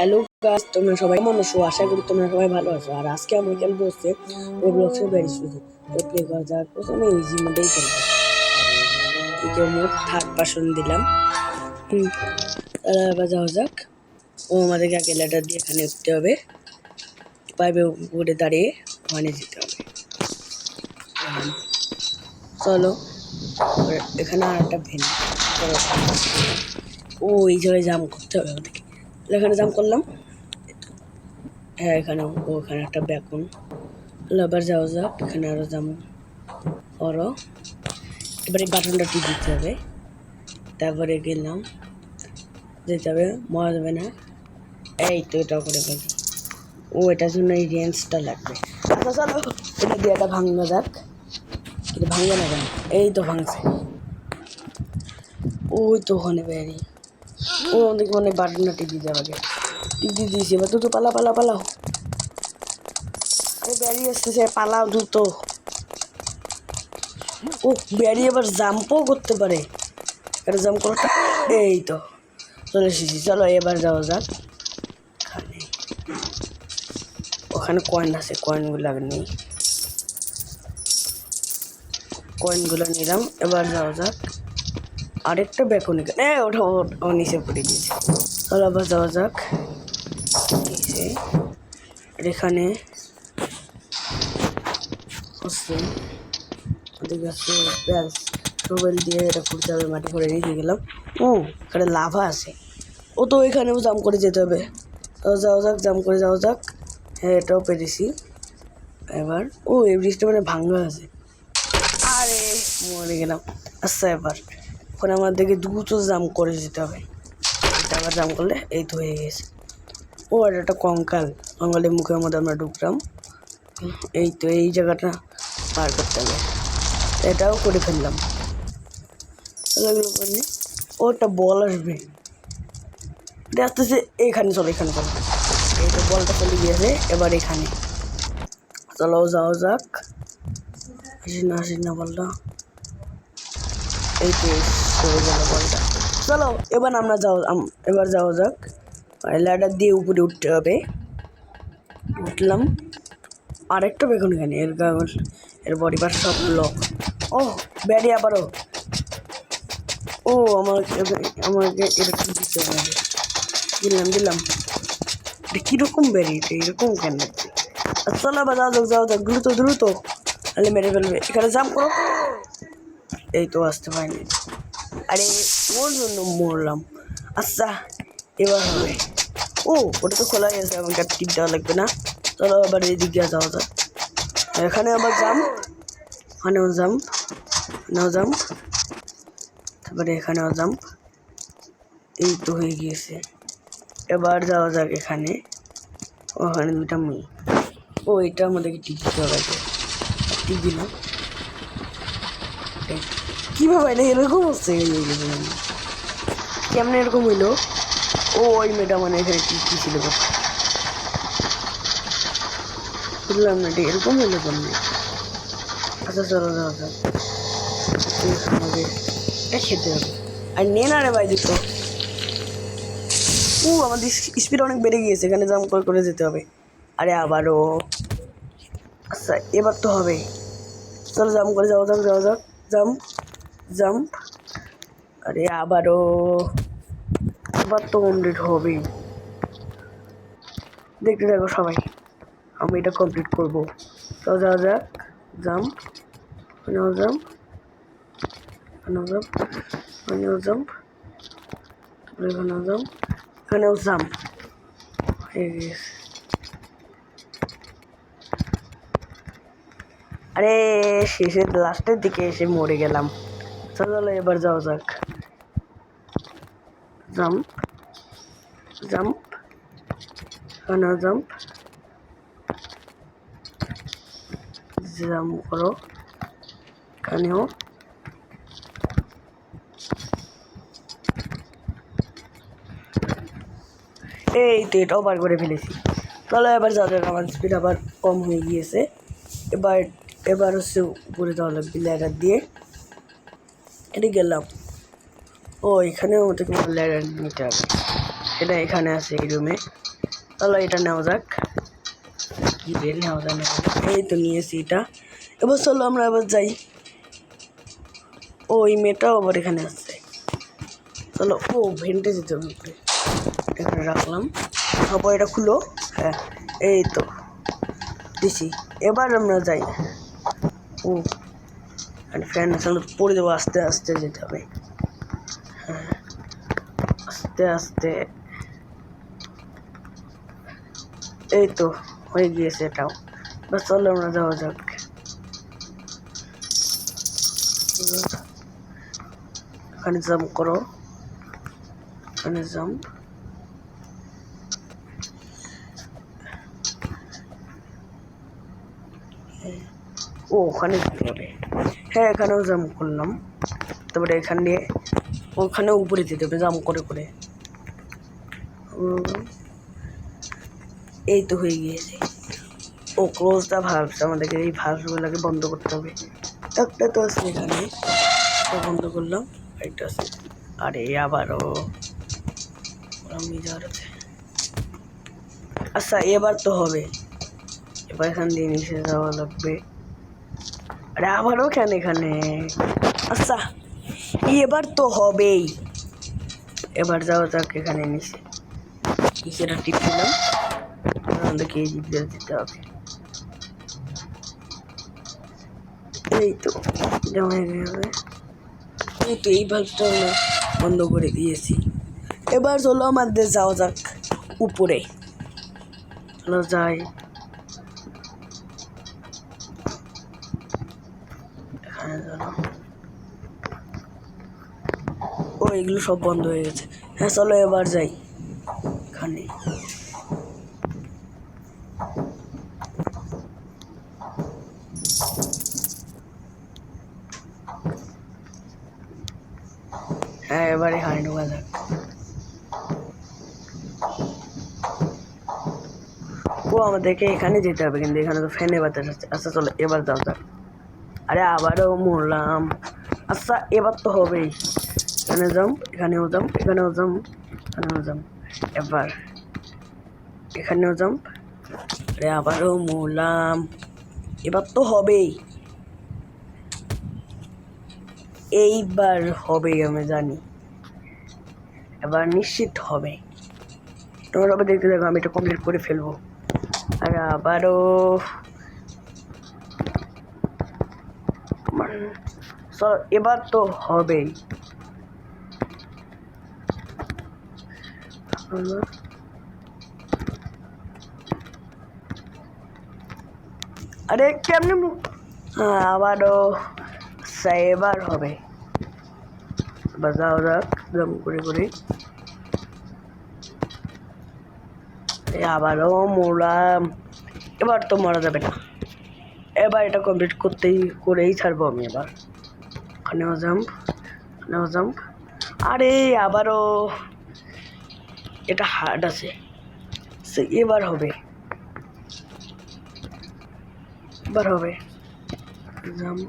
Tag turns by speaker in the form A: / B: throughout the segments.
A: Hello guys, তোমরা সবাই কেমন আছো? আশা করি তোমরা সবাই ভালো আছো। আর আজকে আমরা খেলবো হচ্ছে রোবলক্সের ব্যারি শুধু তো প্লে করা যাক। প্রথমে ইজি মোডেই খেলবো। ইজি মোড থার্ড পারসন দিলাম। এবার যাওয়া যাক। ও আমাদেরকে আগে ল্যাডার দিয়ে এখানে উঠতে হবে, পাইপে উপরে দাঁড়িয়ে ওখানে যেতে হবে। চলো, এখানে আর একটা ভেন। ও এই জায়গায় জাম করতে হবে আমাদেরকে। এখানে জাম করলাম। হ্যাঁ, ওখানে একটা বেকন। আবার যাওয়া যাক, এখানে আরো জাম করো। এবারে বাটনটা টিপ দিতে হবে, তারপরে গেলাম যেতে হবে, মরা যাবে না। এই তো এটা করে ফেলি। ও এটার জন্য এই রেঞ্জটা লাগবে। আচ্ছা চলো, এটা দিয়ে এটা ভাঙা যাক। কিন্তু ভাঙবে না কেন? এই তো ভাঙছে। ওই তো ওখানে বেরি। ও দেখি মানে বাটনটা টিপ দিতে হবে। টিপ দিয়ে দিয়েছি, এবার তো পালা পালা পালাও। আরে বেরি আসতেছে, পালাও দ্রুত। ও বেরি আবার জাম্পও করতে পারে। এটা জাম্প করো। এই তো চলে এসেছি। চলো এবার যাওয়া যাক। ওখানে কয়েন আছে, কয়েনগুলো নেই। কয়েনগুলো নিলাম। এবার যাওয়া যাক। আরেকটা বেকনি ওটা ও নিচে পড়ে গিয়েছে। চলো আবার যাওয়া যাক। নিচে এখানে হচ্ছে ওদের কাছে ব্যাস মোবাইল দিয়ে এটা খুঁজতে হবে। মাটি করে রেখে গেলাম। ও এখানে লাভা আছে। ও তো এখানেও জাম করে যেতে হবে। যাওয়া যাক, জাম করে যাওয়া যাক। হ্যাঁ, এটাও পেরেছি। এবার ও এই ব্রিজটা মানে ভাঙা আছে। আরে মরে গেলাম। আচ্ছা এবার এখন আমাদেরকে দ্রুত জাম করে যেতে হবে। এটা আবার জাম করলে এই তো হয়ে গেছে। ও আর একটা কঙ্কালের মুখের মধ্যে আমরা ঢুকলাম। এই তো এই জায়গাটা পার করতে হবে। এটাও করে ফেললাম। ওটা বল আসবে, আসতেছে। এখানে চলো, এখানে চলো। এই তো বলটা চলে গিয়েছে। এবার এখানে চলো যাওয়া যাক। আসি না বলটা। এই তো সরে গেল বলটা। চলো এবার যাওয়া যাক। ল্যাডার দিয়ে উপরে উঠতে হবে। উঠলাম। আরেকটা বেগুন এখানে এর বডি পার্ট সব লক। ও ব্যারি আবারও। ও আমাকে এরকম দিতে হবে। দিলাম। এটা কিরকম ব্যারি? এটা এরকম কেন? চলো আবার যাও যাক দ্রুত তাহলে মেরে ফেলবে। এখানে জাম্প করো। এই তো আসতে পারিনি। আরে ওর জন্য মরলাম। আচ্ছা এবার হবে। ও ওটা তো খোলা গেছে, আমাকে আর টিপ দেওয়া লাগবে না। চলো আবার এই দিক দিয়ে যাওয়া যাক। এখানে আবার জাম্প, ওখানেও জাম্প, তারপরে এখানেও জাম্প। এই তো হয়ে গিয়েছে। এবার যাওয়া যাক এখানে। ওখানে দুটা মেয়ে। ও এটা আমাদেরকে টিপ দিতে হবে। টিপ দিলাম। কীভাবে এটা এরকম হচ্ছে? কেমন এরকম হইলো? ও ওই মেয়েটা মানে এখানে কি ছিল বুঝলাম না। এটা এরকম হইলো কেমনি? আচ্ছা চলো যাওয়া যাক। আমাদের এটা খেতে হবে। আর নে না রে ভাই দুটো। আমাদের স্পিড অনেক বেড়ে গিয়েছে। এখানে জাম্প করে যেতে হবে। আরে আবারও। আচ্ছা এবার তো হবে। চলো জাম্প করে যাওয়া যাক। জাম্প। আরে আবারও। এবার তো কমপ্লিট হবেই। দেখতে থাকো সবাই, আমি এটা কমপ্লিট করবো। তো যাওয়া যাক। জাম্প, জাম্প, এখানেও জাম্প। আরে শেষের লাস্টের দিকে এসে মরে গেলাম। চলো এবার যাওয়া যাক। জাম্প, এখানেও জাম্প করো। এখানেও এই তো এটাও বার করে ফেলেছি। চলো এবার যাওয়া যাক। আমার স্পিড আবার কম হয়ে গিয়েছে। এবার হচ্ছে উপরে যাওয়া লাগবে ল্যাডার দিয়ে। এটা গেলাম। ও এখানেও আমাদেরকে ল্যাডার নিতে হবে। এটা এখানে আছে এই রুমে। চলো এটা নেওয়া যাক, কি বের নেওয়া যায় না। এই তো নিয়েছি এটা। এবার চলো আমরা এবার যাই। ওই মেয়েটাও আবার এখানে আসছে। চলো, ও ভেন্টে যেতে হবে উপরে, এখানে রাখলাম। তারপর এটা খুলো। হ্যাঁ, এই তো দিছি। এবার আমরা যাই। ও ফ্যান সামনে পড়ে দেবো, আস্তে আস্তে যেতে হবে। হ্যাঁ, আস্তে আস্তে। এই তো হয়ে গিয়েছে এটাও। বাস চলো আমরা যাওয়া যাক। এখানে জাম্প করো, এখানে জাম্প। ও ওখানে যেতে হবে। হ্যাঁ, এখানেও জাম্প করলাম। তারপরে এখান দিয়ে ওখানে উপরে যেতে হবে জাম্প করে করে। এই তো হয়ে গিয়েছে। ও ক্লোজ দ্য ভালভস, আমাদেরকে এই ভালভগুলোকে বন্ধ করতে হবে। একটা তো আছে এখানে, বন্ধ করলাম। একটা আছে, আরে আবারও আমি যাওয়ার আছে। আচ্ছা এবার তো হবে, এবার এখান দিয়ে নিচে যাওয়া লাগবে। আরে আবারও কেন এখানে? আচ্ছা এবার তো হবেই। এবার যাওয়া যাক এখানে নিচে। নিচেটা টিপ দিলাম, আমাদেরকে এই দিক দিয়ে যেতে হবে। এই তো জমা হয়ে যাবে। এই তো এই ভালভটা আমরা বন্ধ করে দিয়েছি। এবার চলো আমাদের যাওয়া যাক উপরে। চলো যাই। এখানে চলো। ও এগুলো সব বন্ধ হয়ে গেছে। হ্যাঁ চলো এবার যাই এখানে। হ্যাঁ এবার এখানে ঢোকা যাক। ও আমাদেরকে এখানে যেতে হবে, কিন্তু এখানে তো ফ্যানে বাতাস আছে। আচ্ছা চলো এবার যাও যাক। আরে আবারও মরলাম। আচ্ছা এবার তো হবেই। এখানে যাম, এখানেও যাম, এখানেও যাম, এখানেও যাম। এবার এখানেও যাম। আরে আবারও মরলাম। এবার তো হবেই, এইবার হবেই, আমি জানি এবার নিশ্চিত হবে। তোমরা সবাই দেখতে থাকো, আমি এটা কমপ্লিট করে ফেলবো। আর আবারও এবার তো হবেই। আরে কেমনে হ্যাঁ আবারও এবার হবে। বাজাও যাক জম করে করে। আবারও মরলাম। এবার তো মারা যাবে না, এবার এটা কমপ্লিট করেই ছাড়বো আমি। এবার এখানেও জাম্প, এখানেও জাম্প। আরে আবারও এটা হার্ড আছে। এবার হবে, এবার হবে। জাম্প।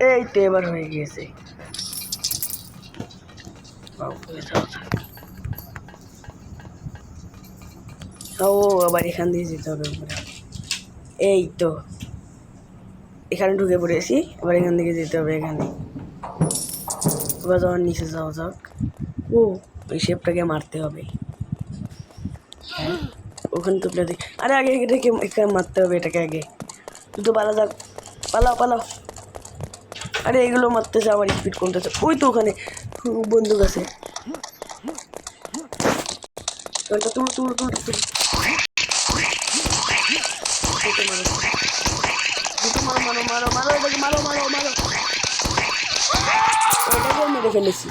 A: এই তো এবার হয়ে গিয়েছে। ও আবার এখান দিয়ে যেতে হবে উপরে। এই তো এখানে ঢুকে পড়েছি, এবার এখান থেকে যেতে হবে এখানে। এবার যখন নিচে যাওয়া যাক। ও ওই শেপটাকে মারতে হবে। হ্যাঁ ওখানে তো প্লেয়ার। আরে আগে এটাকে এখানে মারতে হবে, এটাকে আগে। দুটো পালা যাক, পালাও পালাও। আরে এগুলো মারতেছে, আমার স্পিড কমতেছে। ওই তো ওখানে বন্দুক আছে। তুলো তুলো তুলো তুলো। মারো মারো মারো মারো, এটাকে মারো মারো মারো। এটাকেও মেরে ফেলেছি।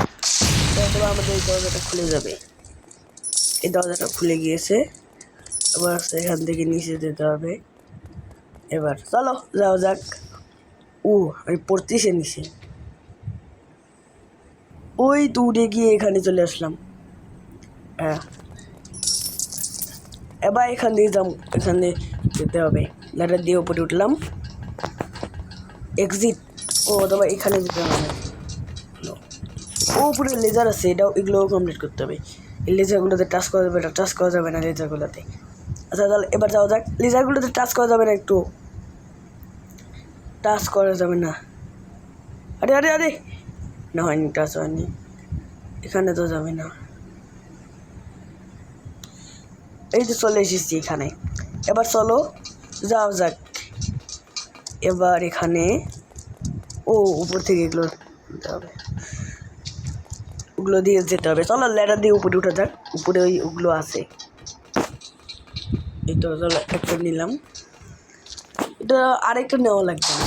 A: তারপরে আমাদের এই দরজাটা খুলে যাবে। এই দরজাটা খুলে গিয়েছে। এবার এখান থেকে নিচে যেতে হবে। এবার চলো যাও যাক। আমি পড়তেছি নিচে। ওই তো উড়ে গিয়ে এখানে চলে আসলাম। হ্যাঁ এবার এখান দিয়ে যাম, এখান দিয়ে যেতে হবে। ল্যাডার দিয়ে উপরে উঠলাম। এক্সিট। ও তবে এখানে যেতে হবে। ও উপরে লেজার আছে, এগুলোও কমপ্লিট করতে হবে। এই লেজারগুলোতে টাচ করা যাবে না, টাচ করা যাবে না লেজারগুলোতে। আচ্ছা তাহলে এবার যাওয়া যাক। লেজারগুলোতে টাচ করা যাবে না, একটু টাচ করা যাবে না। আরে আরে আরে না, হয়নি, টাচ হয়নি। এখানে তো যাবে না। এই তো চলে এসেছি এখানে। এবার চলো যাও যাক। এবার এখানে উপর থেকে এগুলো দিতে হবে, ওগুলো দিয়ে যেতে হবে। চলো ল্যাডার দিয়ে উপরে উঠে যাক। উপরে ওগুলো আছে। এই তো চলো একটা নিলাম। এটা আরেকটা নেওয়া লাগবে না,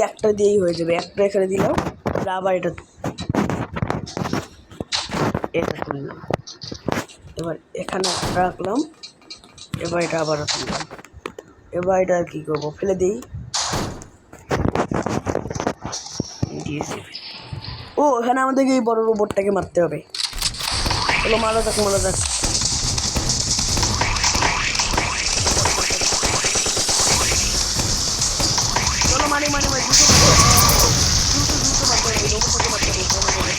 A: একটা দিয়েই হয়ে যাবে। একটা এখানে দিলাম, আবার এটা তুললাম। এবার এখানে রাখলাম। এবার এটা আবার তুললাম। এবার এটা কী করবো, ফেলে দিই। এখানে আমাদেরকে এই বড় রোবটটাকে মারতে হবে। চলো মারা যাক, মারা যাক। চলো মারি মারি মারি, দ্রুত মারতে হবে, রোবটটাকে মারতে হবে।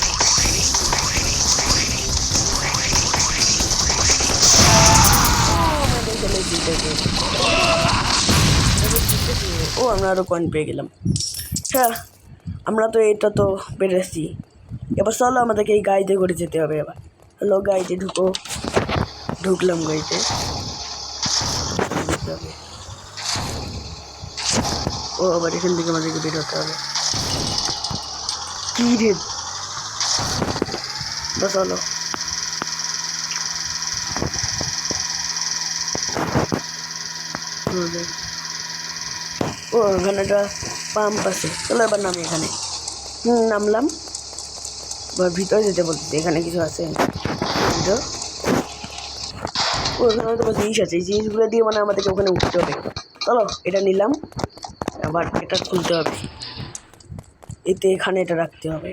A: আমরা আরো কয়েন পেয়ে গেলাম। হ্যাঁ, আমরা তো এটা তো পেরেছি। এবার চলো আমাদেরকে এই গাড়িতে করে যেতে হবে। এবার হ্যালো, গাড়িতে ঢুকলাম গাড়িতে। আবার এখান থেকে আমাদেরকে বেরোতে হবে। কি রে, চলো ওখানে একটা পাম্প আছে। চলো এবার নামি এখানে। নামলাম। এবার ভিতরে যেতে বলতেছে, এখানে কিছু আছে ওখানে তো জিনিস আছে। এই জিনিসগুলো দিয়ে মানে আমাদেরকে ওখানে উঠতে হবে। চলো এটা নিলাম। আবার এটা খুলতে হবে, এতে এখানে এটা রাখতে হবে।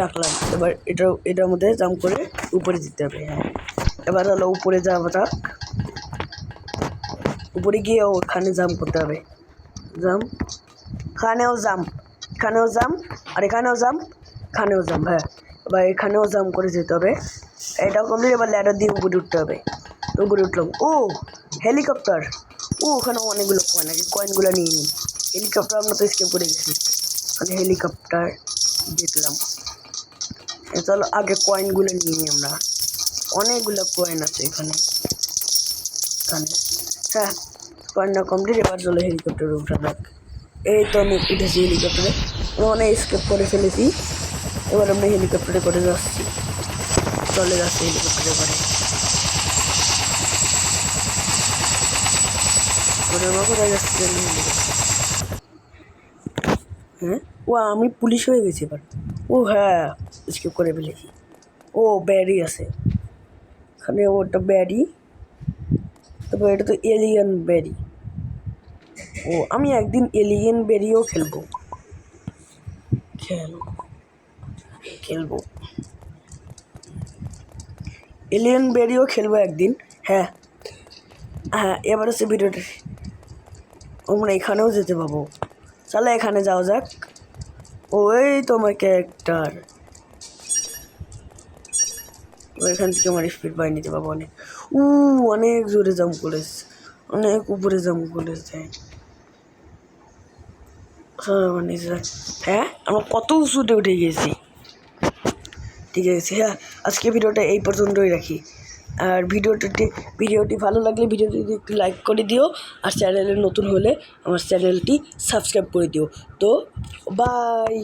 A: রাখলাম। এবার এটার মধ্যে জাম্প করে উপরে যেতে হবে। হ্যাঁ, এবার হলো উপরে যাওয়া যাক। উপরে গিয়ে ওখানে জাম্প করতে হবে। জাম্প, এখানেও জাম্প, এখানেও জাম্প, আর এখানেও জাম্প, এখানেও জাম্প। হ্যাঁ, এবার এখানেও জাম্প করে যেতে হবে। এটাও কমপ্লিট। এবার ল্যাডার দিয়ে উপরে উঠতে হবে। উপরে উঠলাম। হেলিকপ্টার। ওখানে অনেকগুলো কয়েন আছে, কয়েনগুলো নিয়ে নিই। হেলিকপ্টার আমরা তো স্কেপ করে গেছি, মানে হেলিকপ্টার দেখলাম। চলো আগে কয়েনগুলো নিয়ে নিই আমরা। অনেকগুলো কয়েন আছে এখানে। হ্যাঁ, কয়েনটা কমপ্লিট। এবার চলো হেলিকপ্টারে উঠা যাক। এই তো আমি উঠেছি হেলিকপ্টারে। অনেক স্কেপ করে ফেলেছি। এবার আমরা হেলিকপ্টারে করে যাচ্ছি। চলে যাচ্ছে হেলিকপ্টারে করে। কোথায় যাচ্ছে? হ্যাঁ, আমি পুলিশ হয়ে গেছি এবার। হ্যাঁ, স্কিপ করে ফেলেছি। ব্যারি আছে এখানে। ওটা ব্যারি, তারপর এটা তো এলিয়েন ব্যারি। আমি একদিন এলিয়েন ব্যারিও খেলবো। এলিয়েন ব্যারিও খেলবো একদিন। হ্যাঁ হ্যাঁ, এবার হচ্ছে ভিডিওটা আমরা এখানেও যেতে পাবো। চলো এখানে যাওয়া যাক। ওই তোমার ক্যারেক্টার। এখান থেকে আমার স্পিড বাড়িয়ে নিতে পারবো অনেক। অনেক জোরে জাম্প করেছে, অনেক উপরে জাম্প করেছে। হ্যাঁ, আমরা কত উঁচুতে উঠে গেছি। ঠিক আছে, হ্যাঁ, আজকে ভিডিওটা এই পর্যন্তই রাখি। আর ভিডিওটি ভালো লাগলে ভিডিওটি একটু লাইক করে দিও। আর চ্যানেলে নতুন হলে আমার চ্যানেলটি সাবস্ক্রাইব করে দিও। তো বাই।